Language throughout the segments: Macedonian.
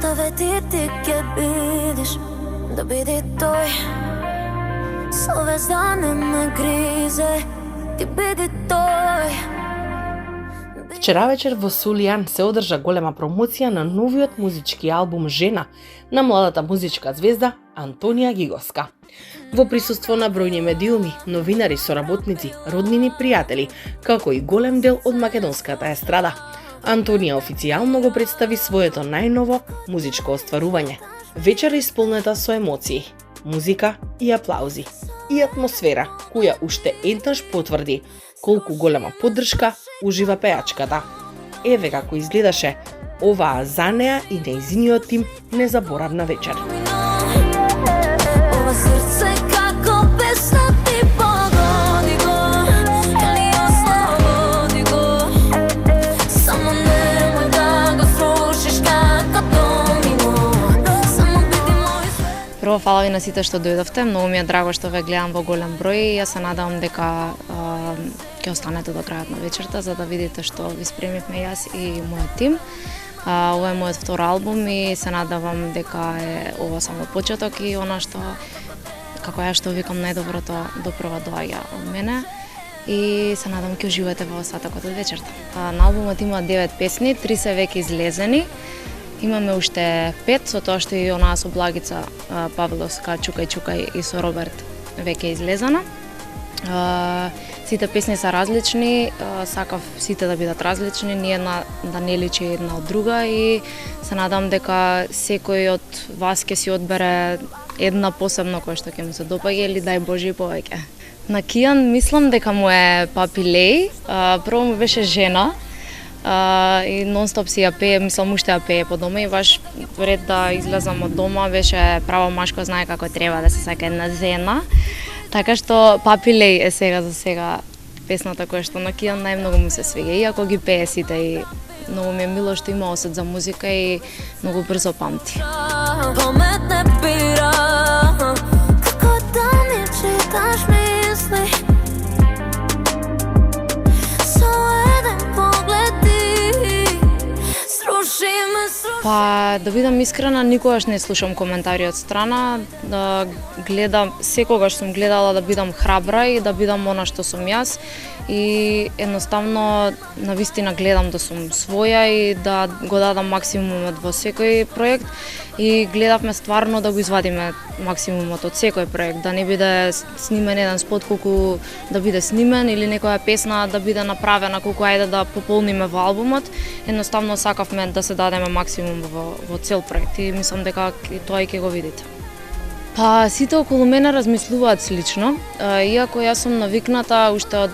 Съвети ќе бидиш, да биди тој. Совест не ме гризе, ти биди тој. Вчера вечер во Сулијан се одржа голема промоција на новиот музички албум Жена на младата музичка звезда Антонија Гиговска. Во присуство на бројни медиуми, новинари, соработници, роднини, пријатели, како и голем дел од македонската естрада, Антонија официјално го представи своето најново музичко остварување. Вечер исполнета со емоции, музика и аплаузи и атмосфера која уште еднаш потврди колку голема поддршка ужива пејачката. Еве како изгледаше оваа за неа и нејзиниот тим незаборавна вечер. Ова срце како песна ти погоди го, или ослободи го. Само немој да го слушаш како домино. Само биди мој свет. Прво, фала ви на сите што дојдовте. Многу ми е драго што ве гледам во голем број и јас се надевам дека ќе останете до крајот на вечерта за да видите што ви спремивме јас и мојот тим. Ова е мојот втор албум и се надевам дека е ова само почеток и она што, како ја што викам, најдоброто допрва доаѓа од мене и се надевам ќе уживате во остатокот од вечерта. На албумот има 9 песни, 3 се веќе излезени. Имаме уште 5, со тоа што и онаа со Благица Павловска Чукај Чукај и со Роберт веќе излезена. Сите песни се различни, сакав сите да бидат различни, ниедна да не личи една од друга и се надам дека секој од вас ќе си одбере една посебно која што ќе му се допаѓа или дај Боже и повеќе. На Кијан мислам дека му е Папи Леј, прво му беше Жена и нон-стоп си ја пее, мислам уште ја пее по дома и баш пред да излезам од дома беше право машко, знае како треба да се сака една жена. Така што Папи Леј е сега за сега песната која што на Кијан најмногу му се свиѓа, иако ги пее сите и многу ми е мило што има осет за музика и многу брзо памти. Памет не бира, како да ми читаш мисли. Со еден поглед ти сруши ме. Па, да бидам искрена, никогаш не слушам коментари од страна, да гледам, секогаш сум гледала да бидам храбра и да бидам она што сум јас и едноставно навистина гледам да сум своја и да го дадам максимумот во секој проект и гледавме стварно да го извадиме максимумот од секој проект, да не биде снимен еден спот колку да биде снимен или некоја песна да биде направена колку ајде да пополниме во албумот. Едноставно сакавме да се дадеме максимум во цел проект и мислам дека тоа и ќе го видите. Па, сите околу мене размислуваат слично, иако јас сум навикната уште од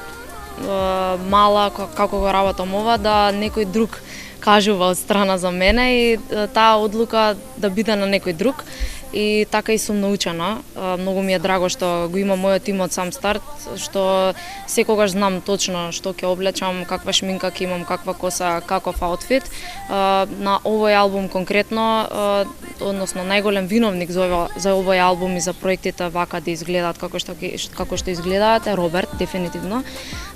мала како го работам ова да некој друг кажува од страна за мене и таа одлука да биде на некој друг и така и сум научена. Многу ми е драго што го има мојот тим од сам старт, што секогаш знам точно што ќе облечам, каква шминка ќе имам, каква коса, каков аутфит. На овој албум конкретно, односно најголем виновник за овој албум и за проектите вака да изгледаат како што изгледаат е Роберт, дефинитивно.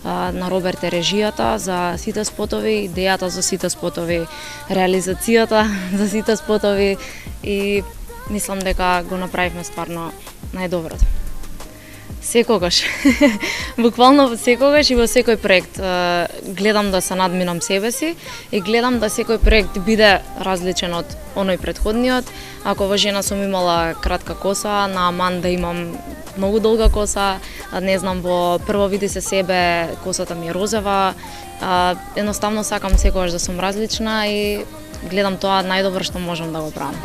На Роберт е режијата за сите спотови, идејата за сите спотови, реализацијата за сите спотови и мислам дека го направивме стварно најдоброто. Секогаш, буквално секогаш и во секој проект гледам да се надминам себе си и гледам да секој проект биде различен од оној претходниот. Ако во Жена сум имала кратка коса, на Аман да имам многу долга коса, не знам, во Прво види се себе косата ми е розева. Едноставно сакам секогаш да сум различна и гледам тоа најдобро што можам да го правам.